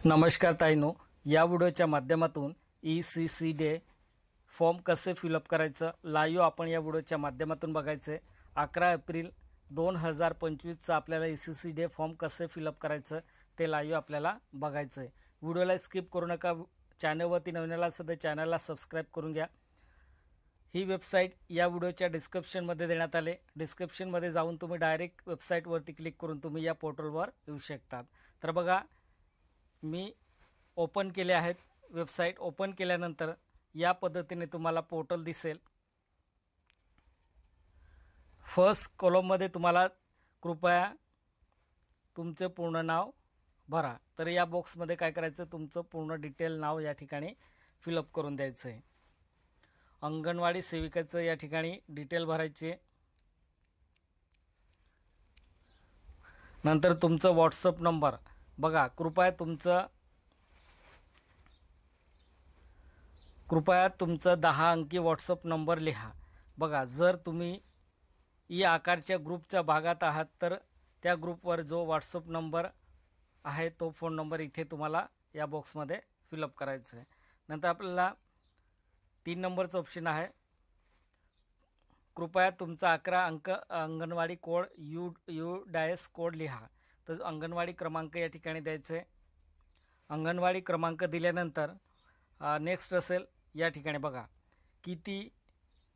नमस्कार ताईनो, या व्हिडिओच्या माध्यमातून ECC डे फॉर्म कसे फिलअप करायचं लाईव्ह आपण या व्हिडिओच्या माध्यमातून बघायचं आहे। 11 एप्रिल 2025चा आपल्याला ECC डे फॉर्म कसे फिलअप करायचं ते लाईव्ह आपल्याला बघायचं आहे। व्हिडिओला स्किप करू नका। चॅनलवरती नवीन असेल तर चॅनलला सबस्क्राईब करून घ्या। ही वेबसाईट या व्हिडिओच्या डिस्क्रिप्शनमध्ये देण्यात आले। डिस्क्रिप्शनमध्ये जाऊन तुम्ही डायरेक्ट वेबसाईटवरती क्लिक करून तुम्ही या पोर्टलवर येऊ शकतात। तर बघा, मी ओपन केले आहेत। वेबसाईट ओपन केल्यानंतर या पद्धतीने तुम्हाला पोर्टल दिसेल। फर्स्ट कॉलममध्ये तुम्हाला कृपया तुमचे पूर्ण नाव भरा। तर या बॉक्समध्ये काय करायचं, तुमचं पूर्ण डिटेल नाव या ठिकाणी फिलअप करून द्यायचं आहे। अंगणवाडी सेविकाचं या ठिकाणी डिटेल भरायचे। नंतर तुमचं व्हॉट्सअप नंबर बघा, कृपया तुमचं 10 अंकी व्हॉट्सअप नंबर लिहा। बघा, जर तुम्ही या आकारच्या ग्रुपच्या भागात आहात तर त्या ग्रुपवर जो व्हॉट्सअप नंबर आहे तो फोन नंबर इथे तुम्हाला या बॉक्समध्ये फिलअप करायचं आहे। नंतर आपल्याला 3 नंबरचं ऑप्शन आहे। कृपया तुमचा 11 अंक अंगणवाडी कोड यू कोड लिहा। तर अंगणवाडी क्रमांक या ठिकाणी द्यायचं आहे। अंगणवाडी क्रमांक दिल्यानंतर नेक्स्ट असेल या ठिकाणी बघा, किती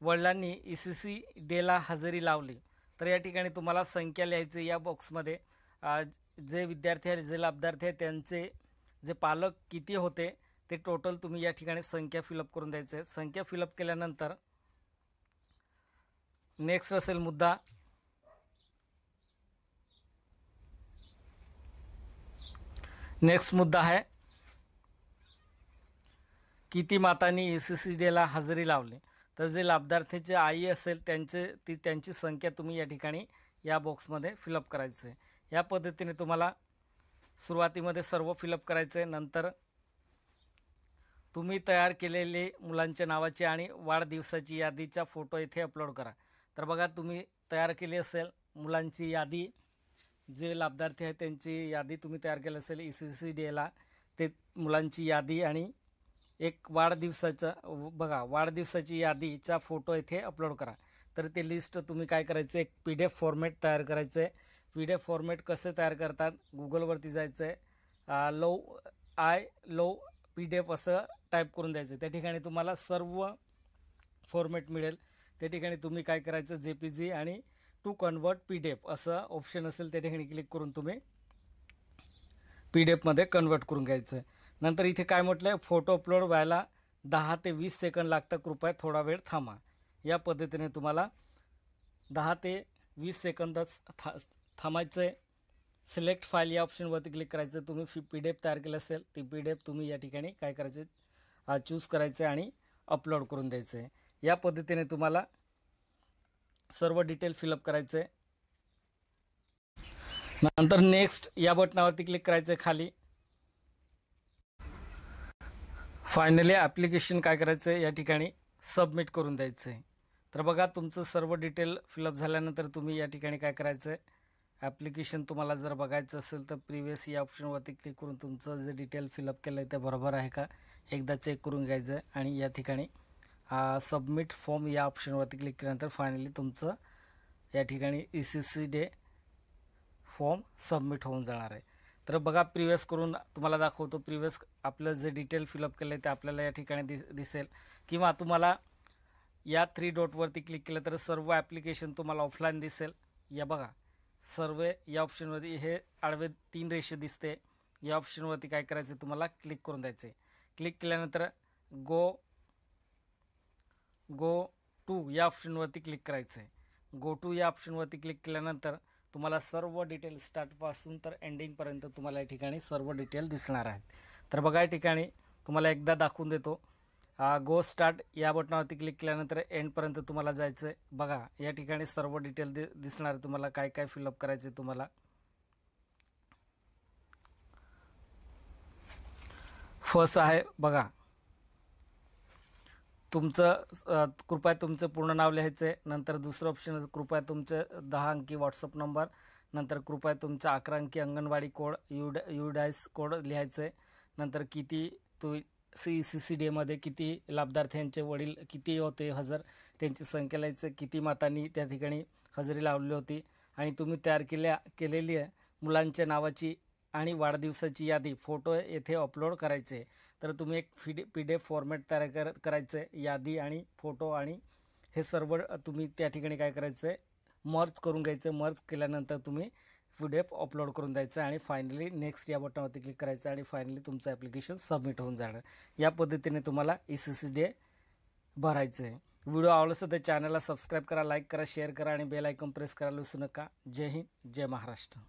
वडिलांनी ECC डेला हजेरी लावली। तर या ठिकाणी तुम्हाला संख्या लिहायची या बॉक्समध्ये। जे विद्यार्थी आहेत, जे लाभार्थी आहेत, त्यांचे जे पालक किती होते ते टोटल तुम्ही या ठिकाणी संख्या फिलअप करून द्यायचं आहे। संख्या फिलअप केल्यानंतर नेक्स्ट असेल मुद्दा, नेक्स्ट मुद्दा आहे किती मातांनी ECC डेला हजेरी लावली। तर जे लाभार्थीचे आई असेल त्यांची संख्या तुम्ही या ठिकाणी या बॉक्समध्ये फिलअप करायचं आहे। या पद्धतीने तुम्हाला सुरुवातीमध्ये सर्व फिलअप करायचं आहे। नंतर तुम्ही तयार केलेले मुलांच्या नावाची आणि वाढदिवसाची यादीचा फोटो इथे अपलोड करा। तर बघा, तुम्ही तयार केली असेल मुलांची यादी, जे लाभार्थी आहेत त्यांची यादी तुम्ही तयार केली असेल ECC डेला, ते मुलांची यादी आणि एक वाढदिवसाची यादीचा फोटो इथे अपलोड करा। तर ते लिस्ट तुम्ही काय करायचं, एक PDF फॉर्मॅट तयार करायचं आहे। PDF फॉर्मॅट कसे तयार करतात, गुगलवरती जायचं आहे। लो PDF असं टाईप करून द्यायचं। त्या ठिकाणी तुम्हाला सर्व फॉर्मॅट मिळेल। त्या ठिकाणी तुम्ही काय करायचं, JPG आणि टू कन्वर्ट PDF असं ऑप्शन असेल, त्या ठिकाणी क्लिक करून तुम्ही PDF मध्ये कन्वर्ट करून घ्यायचं आहे। नंतर इथे काय म्हटलं आहे, फोटो अपलोड व्हायला 10 ते 20 सेकंद लागतं, कृपया थोडा वेळ थांबा। या पद्धतीने तुम्हाला 10 ते 20 सेकंदच थांबायचं आहे। सिलेक्ट फाईल या ऑप्शनवरती क्लिक करायचं। तुम्ही PDF तयार केलं असेल ती PDF तुम्ही या ठिकाणी काय करायचं, चूज करायचं आणि अपलोड करून द्यायचं आहे। या पद्धतीने तुम्हाला सर्व डिटेल फिलअप करायचं आहे। नंतर नेक्स्ट या बटनावरती क्लिक करायचं आहे खाली। फायनली ॲप्लिकेशन काय करायचं आहे, या ठिकाणी सबमिट करून द्यायचं आहे। तर बघा, तुमचं सर्व डिटेल फिलअप झाल्यानंतर तुम्ही या ठिकाणी काय करायचं आहे, ॲप्लिकेशन तुम्हाला जर बघायचं असेल तर प्रिव्हियस या ऑप्शनवरती क्लिक करून तुमचं जे डिटेल फिलअप केलं आहे ते बरोबर आहे का एकदा चेक करून घ्यायचं आहे। आणि या ठिकाणी सबमिट फॉर्म या ऑप्शनवरती क्लिक केल्यानंतर फायनली तुमचं या ठिकाणी ECC डे फॉर्म सबमिट होऊन जाणार आहे। तर बघा, प्रिव्हियस करून तुम्हाला दाखवतो। प्रिव्हियस आपलं जे डिटेल फिलअप केलं आहे ते आपल्याला या ठिकाणी दिसेल, किंवा तुम्हाला या 3 डॉटवरती क्लिक केलं तर सर्व ॲप्लिकेशन तुम्हाला ऑफलाईन दिसेल। या बघा, सर्व या ऑप्शनवरती हे आडवे 3 रेषे दिसते। या ऑप्शनवरती काय करायचं, तुम्हाला क्लिक करून द्यायचं आहे। क्लिक केल्यानंतर गो टू या ऑप्शनवरती क्लिक करायचं आहे। गो टू या ऑप्शनवरती क्लिक केल्यानंतर तुम्हाला सर्व डिटेल स्टार्टपासून तर एंडिंगपर्यंत तुम्हाला या ठिकाणी सर्व डिटेल दिसणार आहेत। तर बघा, या ठिकाणी तुम्हाला एकदा दाखवून देतो। गो स्टार्ट या बटनावरती क्लिक केल्यानंतर एंडपर्यंत तुम्हाला जायचं आहे। बघा, या ठिकाणी सर्व डिटेल दिसणार आहे तुम्हाला, काय काय फिलअप करायचे तुम्हाला। फर्स्ट आहे बघा, तुमचं कृपया तुमचं पूर्ण नाव लिहायचं आहे। नंतर दुसरं ऑप्शन, कृपया तुमचं 10 अंकी व्हॉट्सअप नंबर। नंतर कृपया तुमचा 11 अंकी अंगणवाडी कोड कोड लिहायचं आहे। नंतर किती CCD-मध्ये किती लाभार्थ्यांचे वडील किती होते हजर, त्यांची संख्या लिहायचं, किती मतांनी त्या ठिकाणी हजेरी लावली होती आणि तुम्ही तयार केलेली आहे मुलांच्या नावाची आणि वाढदिवसाची यादी फोटो येथे अपलोड करायचे. तर तुम्ही एक PDF फॉर्मॅट तयार करायचं आहे, यादी आणि फोटो आणि हे सर्व तुम्ही त्या ठिकाणी काय करायचं आहे, मर्ज करून घ्यायचं. मर्ज केल्यानंतर तुम्ही PDF अपलोड करून द्यायचं आणि फायनली नेक्स्ट या बटनावरती क्लिक करायचं आणि फायनली तुमचं ॲप्लिकेशन सबमिट होऊन जाणार. या पद्धतीने तुम्हाला ECCD भरायचं आहे. व्हिडिओ आवडला असेल तर चॅनलला सबस्क्राईब करा, लाईक करा, शेअर करा आणि बेल आयकॉन प्रेस करायला विसरू नका. जय हिंद, जय महाराष्ट्र.